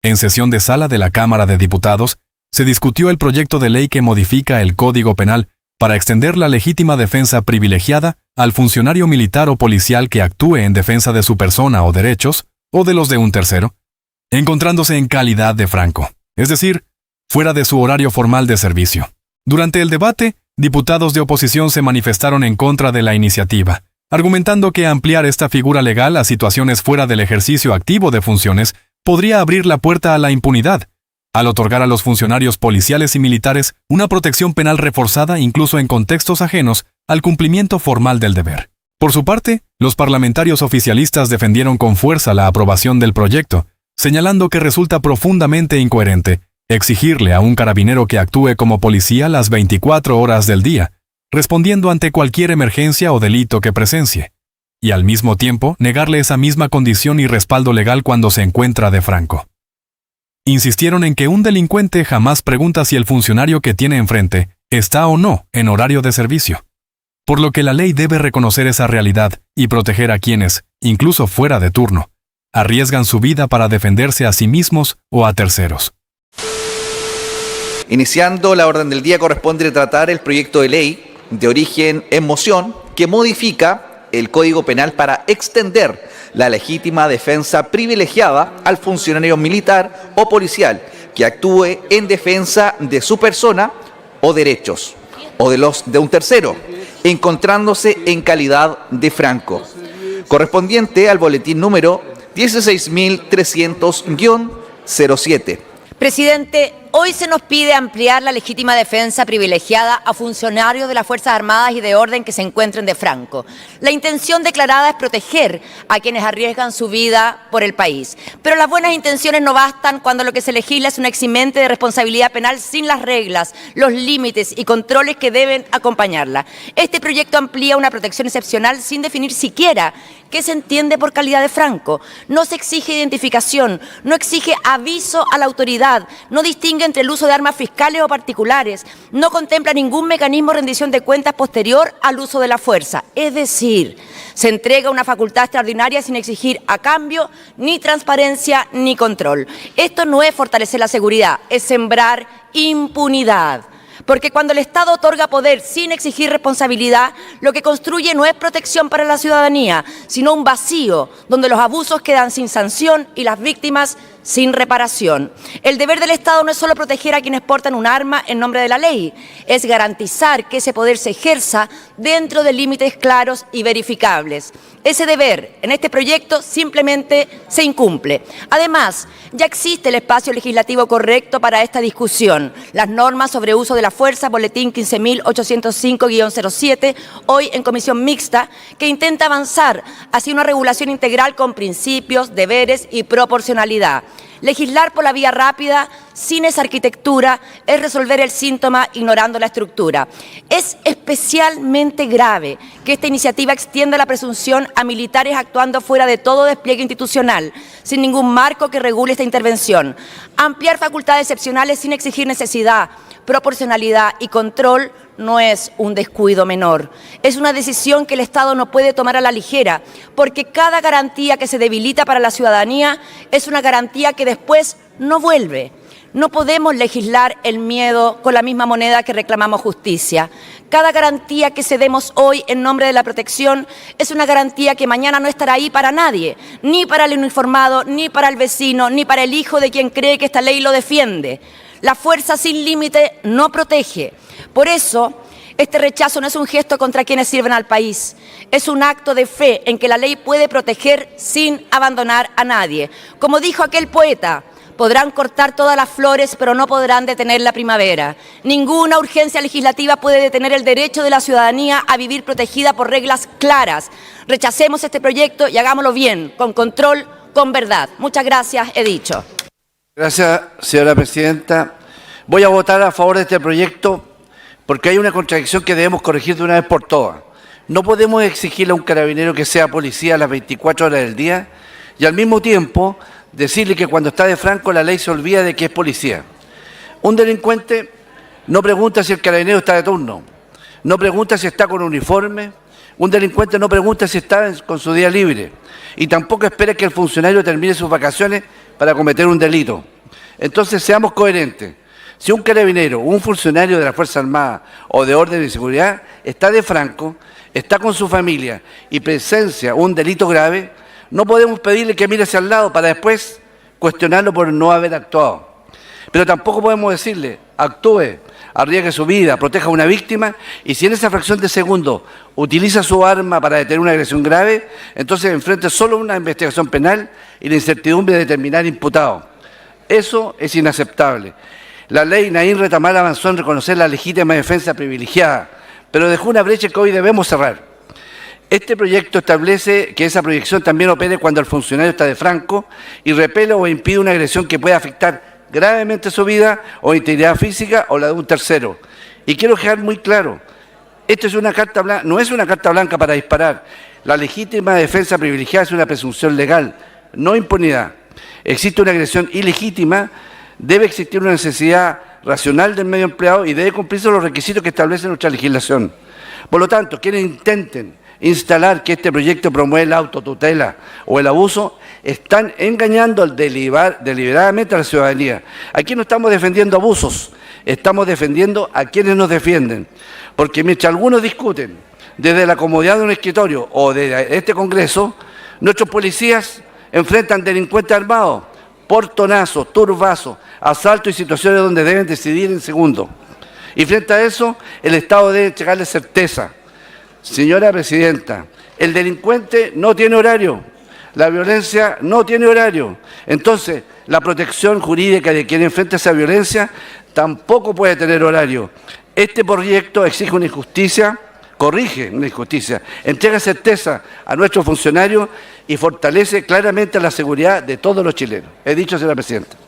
En sesión de sala de la Cámara de Diputados, se discutió el proyecto de ley que modifica el Código Penal para extender la legítima defensa privilegiada al funcionario militar o policial que actúe en defensa de su persona o derechos, o de los de un tercero, encontrándose en calidad de franco, es decir, fuera de su horario formal de servicio. Durante el debate, diputados de oposición se manifestaron en contra de la iniciativa, argumentando que ampliar esta figura legal a situaciones fuera del ejercicio activo de funciones podría abrir la puerta a la impunidad, al otorgar a los funcionarios policiales y militares una protección penal reforzada incluso en contextos ajenos al cumplimiento formal del deber. Por su parte, los parlamentarios oficialistas defendieron con fuerza la aprobación del proyecto, señalando que resulta profundamente incoherente exigirle a un carabinero que actúe como policía las 24 horas del día, respondiendo ante cualquier emergencia o delito que presencie, y al mismo tiempo negarle esa misma condición y respaldo legal cuando se encuentra de franco. Insistieron en que un delincuente jamás pregunta si el funcionario que tiene enfrente está o no en horario de servicio, por lo que la ley debe reconocer esa realidad y proteger a quienes, incluso fuera de turno, arriesgan su vida para defenderse a sí mismos o a terceros. Iniciando la orden del día, corresponde tratar el proyecto de ley de origen en moción que modifica el Código Penal para extender la legítima defensa privilegiada al funcionario militar o policial que actúe en defensa de su persona o derechos, o de los de un tercero, encontrándose en calidad de franco, correspondiente al boletín número 16.300-07. Presidente, hoy se nos pide ampliar la legítima defensa privilegiada a funcionarios de las Fuerzas Armadas y de Orden que se encuentren de franco. La intención declarada es proteger a quienes arriesgan su vida por el país. Pero las buenas intenciones no bastan cuando lo que se legisla es un eximente de responsabilidad penal sin las reglas, los límites y controles que deben acompañarla. Este proyecto amplía una protección excepcional sin definir siquiera qué se entiende por calidad de franco. No se exige identificación, no exige aviso a la autoridad, no distingue entre el uso de armas fiscales o particulares, no contempla ningún mecanismo de rendición de cuentas posterior al uso de la fuerza. Es decir, se entrega una facultad extraordinaria sin exigir a cambio ni transparencia ni control. Esto no es fortalecer la seguridad, es sembrar impunidad. Porque cuando el Estado otorga poder sin exigir responsabilidad, lo que construye no es protección para la ciudadanía, sino un vacío donde los abusos quedan sin sanción y las víctimas sin reparación. El deber del Estado no es solo proteger a quienes portan un arma en nombre de la ley, es garantizar que ese poder se ejerza dentro de límites claros y verificables. Ese deber en este proyecto simplemente se incumple. Además, ya existe el espacio legislativo correcto para esta discusión. Las normas sobre uso de la fuerza, boletín 15.805-07, hoy en comisión mixta, que intenta avanzar hacia una regulación integral con principios, deberes y proporcionalidad. Legislar por la vía rápida, sin esa arquitectura, es resolver el síntoma ignorando la estructura. Es especialmente grave que esta iniciativa extienda la presunción a militares actuando fuera de todo despliegue institucional, sin ningún marco que regule esta intervención. Ampliar facultades excepcionales sin exigir necesidad, proporcionalidad y control no es un descuido menor. Es una decisión que el Estado no puede tomar a la ligera, porque cada garantía que se debilita para la ciudadanía es una garantía que después no vuelve. No podemos legislar el miedo con la misma moneda que reclamamos justicia. Cada garantía que cedemos hoy en nombre de la protección es una garantía que mañana no estará ahí para nadie, ni para el uniformado, ni para el vecino, ni para el hijo de quien cree que esta ley lo defiende. La fuerza sin límite no protege. Por eso, este rechazo no es un gesto contra quienes sirven al país, es un acto de fe en que la ley puede proteger sin abandonar a nadie. Como dijo aquel poeta, podrán cortar todas las flores, pero no podrán detener la primavera. Ninguna urgencia legislativa puede detener el derecho de la ciudadanía a vivir protegida por reglas claras. Rechacemos este proyecto y hagámoslo bien, con control, con verdad. Muchas gracias, he dicho. Gracias, señora presidenta. Voy a votar a favor de este proyecto porque hay una contradicción que debemos corregir de una vez por todas. No podemos exigirle a un carabinero que sea policía a las 24 horas del día y al mismo tiempo decirle que cuando está de franco la ley se olvida de que es policía. Un delincuente no pregunta si el carabinero está de turno, no pregunta si está con uniforme, un delincuente no pregunta si está con su día libre y tampoco espera que el funcionario termine sus vacaciones para cometer un delito. Entonces, seamos coherentes. Si un carabinero o un funcionario de la Fuerza Armada o de orden y seguridad está de franco, está con su familia y presencia un delito grave, no podemos pedirle que mire hacia el lado para después cuestionarlo por no haber actuado. Pero tampoco podemos decirle, actúe, arriesgue su vida, proteja a una víctima, y si en esa fracción de segundo utiliza su arma para detener una agresión grave, entonces enfrente solo una investigación penal y la incertidumbre de determinar imputado. Eso es inaceptable. La ley Naín Retamal avanzó en reconocer la legítima defensa privilegiada, pero dejó una brecha que hoy debemos cerrar. Este proyecto establece que esa proyección también opere cuando el funcionario está de franco y repele o impide una agresión que pueda afectar gravemente su vida o integridad física o la de un tercero. Y quiero dejar muy claro, esto es una carta blanca, no es una carta blanca para disparar. La legítima defensa privilegiada es una presunción legal, no impunidad. Existe una agresión ilegítima, debe existir una necesidad racional del medio empleado y debe cumplirse los requisitos que establece nuestra legislación. Por lo tanto, quienes intenten instalar que este proyecto promueve la autotutela o el abuso, están engañando deliberadamente a la ciudadanía. Aquí no estamos defendiendo abusos, estamos defendiendo a quienes nos defienden. Porque mientras algunos discuten desde la comodidad de un escritorio o de este Congreso, nuestros policías enfrentan delincuentes armados, portonazos, turbazos, asaltos y situaciones donde deben decidir en segundos. Y frente a eso, el Estado debe entregarle certeza. Señora Presidenta, el delincuente no tiene horario, la violencia no tiene horario. Entonces, la protección jurídica de quien enfrenta esa violencia tampoco puede tener horario. Este proyecto exige una injusticia, corrige una injusticia, entrega certeza a nuestros funcionarios y fortalece claramente la seguridad de todos los chilenos. He dicho, señora Presidenta.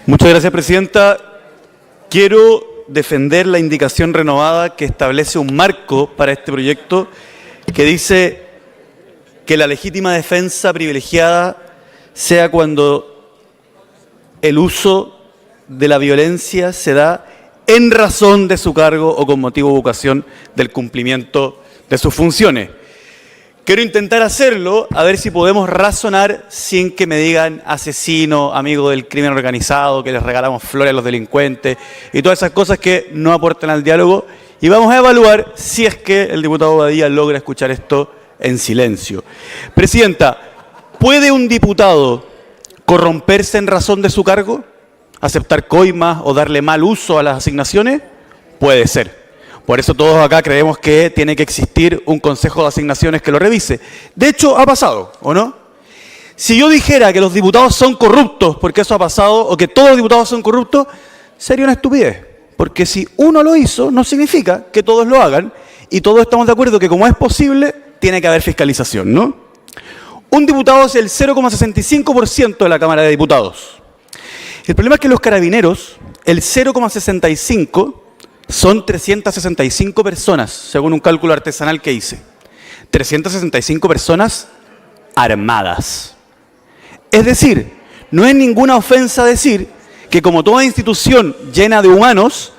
Muchas gracias, Presidenta. Quiero defender la indicación renovada que establece un marco para este proyecto que dice que la legítima defensa privilegiada sea cuando el uso de la violencia se da en razón de su cargo o con motivo o ocasión del cumplimiento de sus funciones. Quiero intentar hacerlo, a ver si podemos razonar sin que me digan asesino, amigo del crimen organizado, que les regalamos flores a los delincuentes y todas esas cosas que no aportan al diálogo. Y vamos a evaluar si es que el diputado Badía logra escuchar esto en silencio. Presidenta, ¿puede un diputado corromperse en razón de su cargo? ¿Aceptar coimas o darle mal uso a las asignaciones? Puede ser. Por eso todos acá creemos que tiene que existir un consejo de asignaciones que lo revise. De hecho, ha pasado, ¿o no? Si yo dijera que los diputados son corruptos, porque eso ha pasado, o que todos los diputados son corruptos, sería una estupidez. Porque si uno lo hizo, no significa que todos lo hagan, y todos estamos de acuerdo que como es posible, tiene que haber fiscalización, ¿no? Un diputado es el 0,65% de la Cámara de Diputados. El problema es que los carabineros, el 0,65%, son 365 personas, según un cálculo artesanal que hice. 365 personas armadas. Es decir, no es ninguna ofensa decir que como toda institución llena de humanos,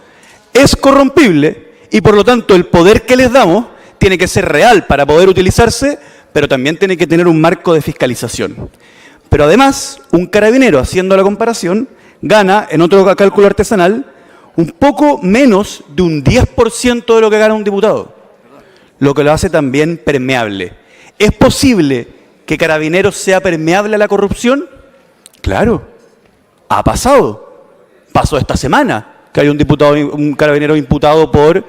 es corrompible y por lo tanto el poder que les damos tiene que ser real para poder utilizarse, pero también tiene que tener un marco de fiscalización. Pero además, un carabinero, haciendo la comparación, gana, en otro cálculo artesanal, un poco menos de un 10% de lo que gana un diputado, lo que lo hace también permeable. ¿Es posible que Carabineros sea permeable a la corrupción? Claro, ha pasado. Pasó esta semana que hay un carabinero imputado por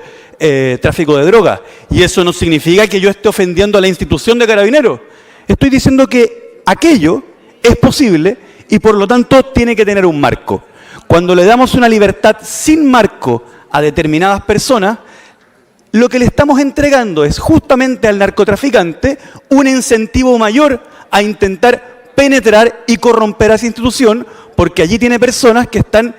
tráfico de drogas. Y eso no significa que yo esté ofendiendo a la institución de Carabineros. Estoy diciendo que aquello es posible y por lo tanto tiene que tener un marco. Cuando le damos una libertad sin marco a determinadas personas, lo que le estamos entregando es justamente al narcotraficante un incentivo mayor a intentar penetrar y corromper a esa institución, porque allí tiene personas que están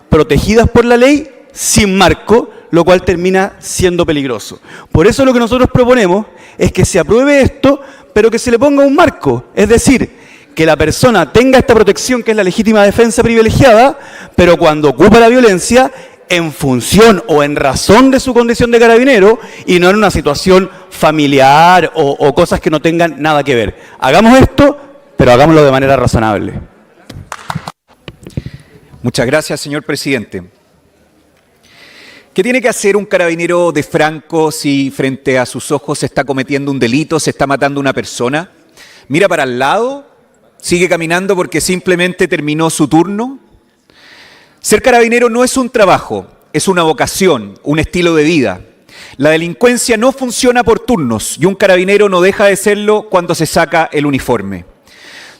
protegidas por la ley sin marco, lo cual termina siendo peligroso. Por eso lo que nosotros proponemos es que se apruebe esto, pero que se le ponga un marco, es decir, que la persona tenga esta protección que es la legítima defensa privilegiada, pero cuando ocupa la violencia en función o en razón de su condición de carabinero y no en una situación familiar o cosas que no tengan nada que ver. Hagamos esto, pero hagámoslo de manera razonable. Muchas gracias, señor presidente. ¿Qué tiene que hacer un carabinero de Franco si frente a sus ojos se está cometiendo un delito, se está matando una persona? ¿Mira para el lado? ¿Sigue caminando porque simplemente terminó su turno? Ser carabinero no es un trabajo, es una vocación, un estilo de vida. La delincuencia no funciona por turnos y un carabinero no deja de serlo cuando se saca el uniforme.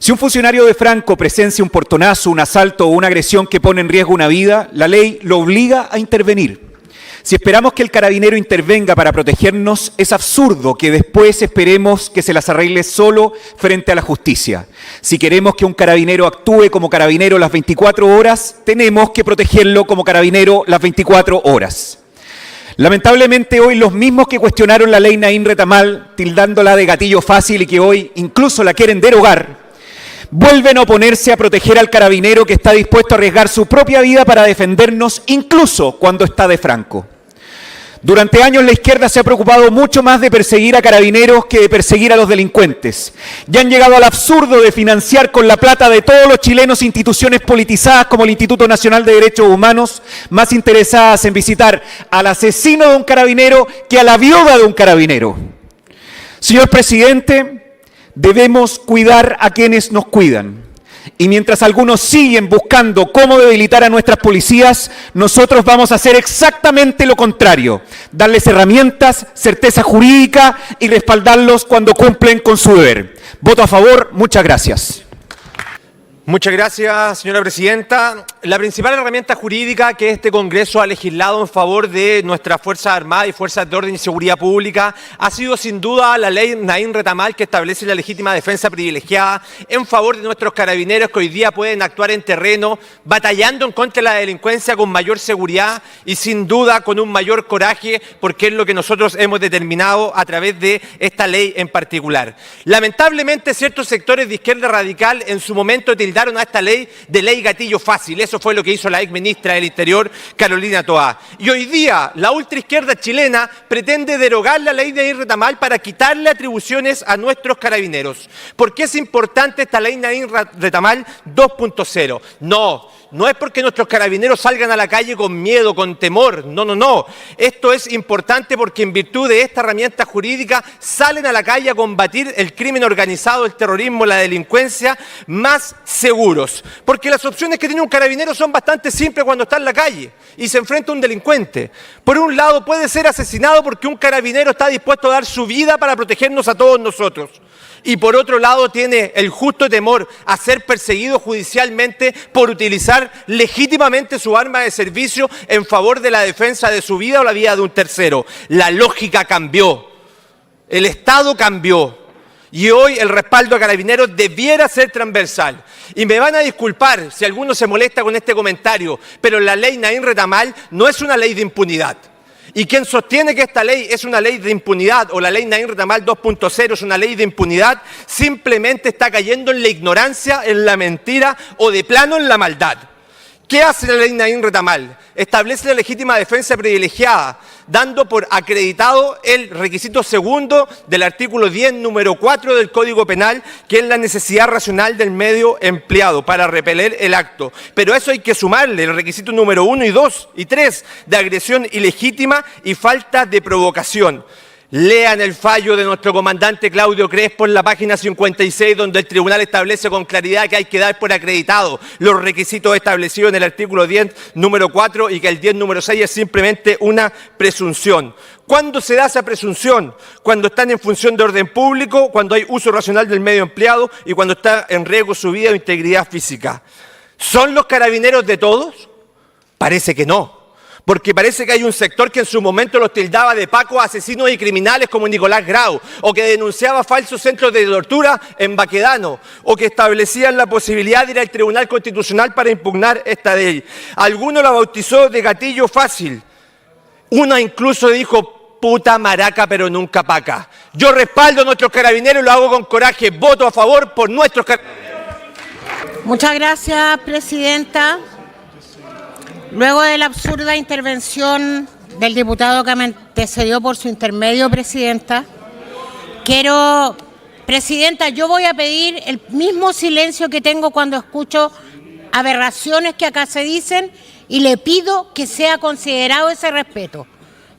Si un funcionario de Franco presencia un portonazo, un asalto o una agresión que pone en riesgo una vida, la ley lo obliga a intervenir. Si esperamos que el carabinero intervenga para protegernos, es absurdo que después esperemos que se las arregle solo frente a la justicia. Si queremos que un carabinero actúe como carabinero las 24 horas, tenemos que protegerlo como carabinero las 24 horas. Lamentablemente hoy los mismos que cuestionaron la ley Naín Retamal, tildándola de gatillo fácil y que hoy incluso la quieren derogar, vuelven a oponerse a proteger al carabinero que está dispuesto a arriesgar su propia vida para defendernos, incluso cuando está de Franco. Durante años la izquierda se ha preocupado mucho más de perseguir a carabineros que de perseguir a los delincuentes. Y han llegado al absurdo de financiar con la plata de todos los chilenos instituciones politizadas como el Instituto Nacional de Derechos Humanos, más interesadas en visitar al asesino de un carabinero que a la viuda de un carabinero. Señor presidente, debemos cuidar a quienes nos cuidan. Y mientras algunos siguen buscando cómo debilitar a nuestras policías, nosotros vamos a hacer exactamente lo contrario. Darles herramientas, certeza jurídica y respaldarlos cuando cumplen con su deber. Voto a favor. Muchas gracias. Muchas gracias, señora presidenta. La principal herramienta jurídica que este Congreso ha legislado en favor de nuestras Fuerzas Armadas y Fuerzas de Orden y Seguridad Pública ha sido sin duda la ley Naín Retamal, que establece la legítima defensa privilegiada en favor de nuestros carabineros que hoy día pueden actuar en terreno batallando en contra de la delincuencia con mayor seguridad y sin duda con un mayor coraje, porque es lo que nosotros hemos determinado a través de esta ley en particular. Lamentablemente ciertos sectores de izquierda radical en su momento tildaron a esta ley de ley gatillo fácil. Eso fue lo que hizo la exministra del Interior, Carolina Toá. Y hoy día la ultraizquierda chilena pretende derogar la ley Naín Retamal para quitarle atribuciones a nuestros carabineros. ¿Por qué es importante esta ley Naín Retamal 2.0? No es porque nuestros carabineros salgan a la calle con miedo, con temor. No. Esto es importante porque en virtud de esta herramienta jurídica salen a la calle a combatir el crimen organizado, el terrorismo, la delincuencia más seguros. Porque las opciones que tiene un carabinero son bastante simples cuando está en la calle y se enfrenta a un delincuente. Por un lado puede ser asesinado porque un carabinero está dispuesto a dar su vida para protegernos a todos nosotros. Y por otro lado tiene el justo temor a ser perseguido judicialmente por utilizar legítimamente su arma de servicio en favor de la defensa de su vida o la vida de un tercero. La lógica cambió, el Estado cambió y hoy el respaldo a carabineros debiera ser transversal. Y me van a disculpar si alguno se molesta con este comentario, pero la ley Naín Retamal no es una ley de impunidad. Y quien sostiene que esta ley es una ley de impunidad o la ley Naín Retamal 2.0 es una ley de impunidad, simplemente está cayendo en la ignorancia, en la mentira o de plano en la maldad. ¿Qué hace la ley Naín Retamal? Establece la legítima defensa privilegiada, dando por acreditado el requisito segundo del artículo 10, número 4 del Código Penal, que es la necesidad racional del medio empleado para repeler el acto. Pero a eso hay que sumarle el requisito número 1 y 2 y 3 de agresión ilegítima y falta de provocación. Lean el fallo de nuestro comandante Claudio Crespo en la página 56, donde el tribunal establece con claridad que hay que dar por acreditado los requisitos establecidos en el artículo 10, número 4, y que el 10, número 6 es simplemente una presunción. ¿Cuándo se da esa presunción? Cuando están en función de orden público, cuando hay uso racional del medio empleado y cuando está en riesgo su vida o integridad física. ¿Son los carabineros de todos? Parece que no. Porque parece que hay un sector que en su momento los tildaba de pacos, asesinos y criminales como Nicolás Grau, o que denunciaba falsos centros de tortura en Baquedano, o que establecían la posibilidad de ir al Tribunal Constitucional para impugnar esta ley. Alguno la bautizó de gatillo fácil. Una incluso dijo, puta maraca pero nunca paca. Yo respaldo a nuestros carabineros y lo hago con coraje. Voto a favor por nuestros carabineros. Muchas gracias, presidenta. Luego de la absurda intervención del diputado que me antecedió por su intermedio, presidenta, presidenta, yo voy a pedir el mismo silencio que tengo cuando escucho aberraciones que acá se dicen y le pido que sea considerado ese respeto,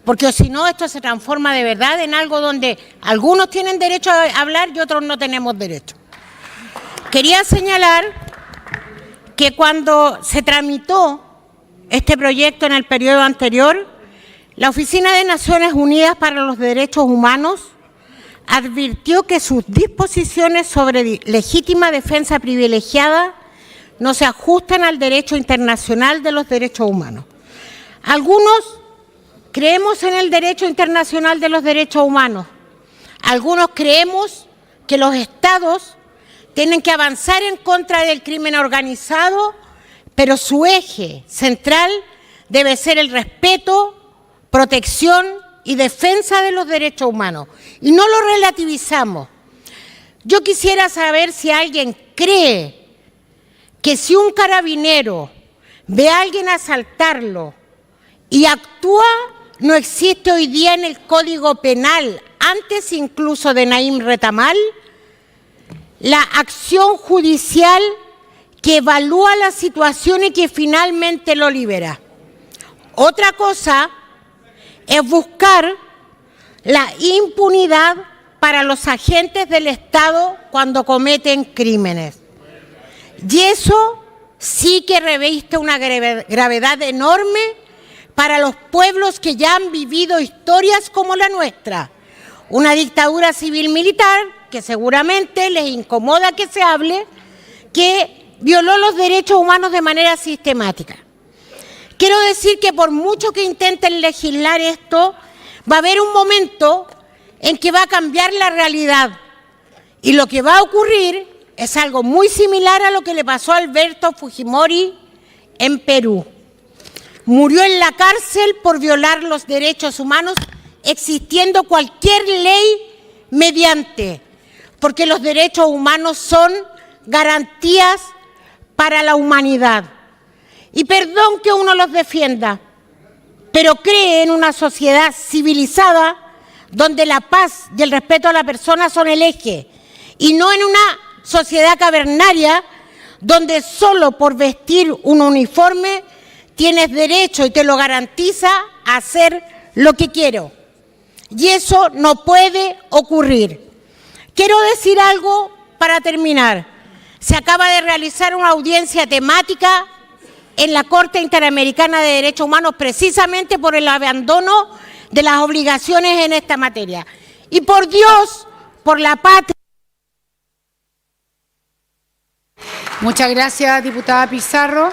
porque si no esto se transforma de verdad en algo donde algunos tienen derecho a hablar y otros no tenemos derecho. Quería señalar que cuando se tramitó este proyecto en el periodo anterior, la Oficina de Naciones Unidas para los Derechos Humanos advirtió que sus disposiciones sobre legítima defensa privilegiada no se ajustan al derecho internacional de los derechos humanos. Algunos creemos en el derecho internacional de los derechos humanos. Algunos creemos que los estados tienen que avanzar en contra del crimen organizado, pero su eje central debe ser el respeto, protección y defensa de los derechos humanos. Y no lo relativizamos. Yo quisiera saber si alguien cree que si un carabinero ve a alguien asaltarlo y actúa, no existe hoy día en el Código Penal, antes incluso de Naim Retamal, la acción judicial que evalúa la situación y que finalmente lo libera. Otra cosa es buscar la impunidad para los agentes del Estado cuando cometen crímenes. Y eso sí que reviste una gravedad enorme para los pueblos que ya han vivido historias como la nuestra. Una dictadura civil-militar, que seguramente les incomoda que se hable, que violó los derechos humanos de manera sistemática. Quiero decir que por mucho que intenten legislar esto, va a haber un momento en que va a cambiar la realidad. Y lo que va a ocurrir es algo muy similar a lo que le pasó a Alberto Fujimori en Perú. Murió en la cárcel por violar los derechos humanos, existiendo cualquier ley mediante, porque los derechos humanos son garantías para la humanidad. Y perdón que uno los defienda, pero cree en una sociedad civilizada donde la paz y el respeto a la persona son el eje, y no en una sociedad cavernaria donde solo por vestir un uniforme tienes derecho y te lo garantiza a hacer lo que quiero. Y eso no puede ocurrir. Quiero decir algo para terminar. Se acaba de realizar una audiencia temática en la Corte Interamericana de Derechos Humanos precisamente por el abandono de las obligaciones en esta materia. Y por Dios, por la patria. Muchas gracias, diputada Pizarro.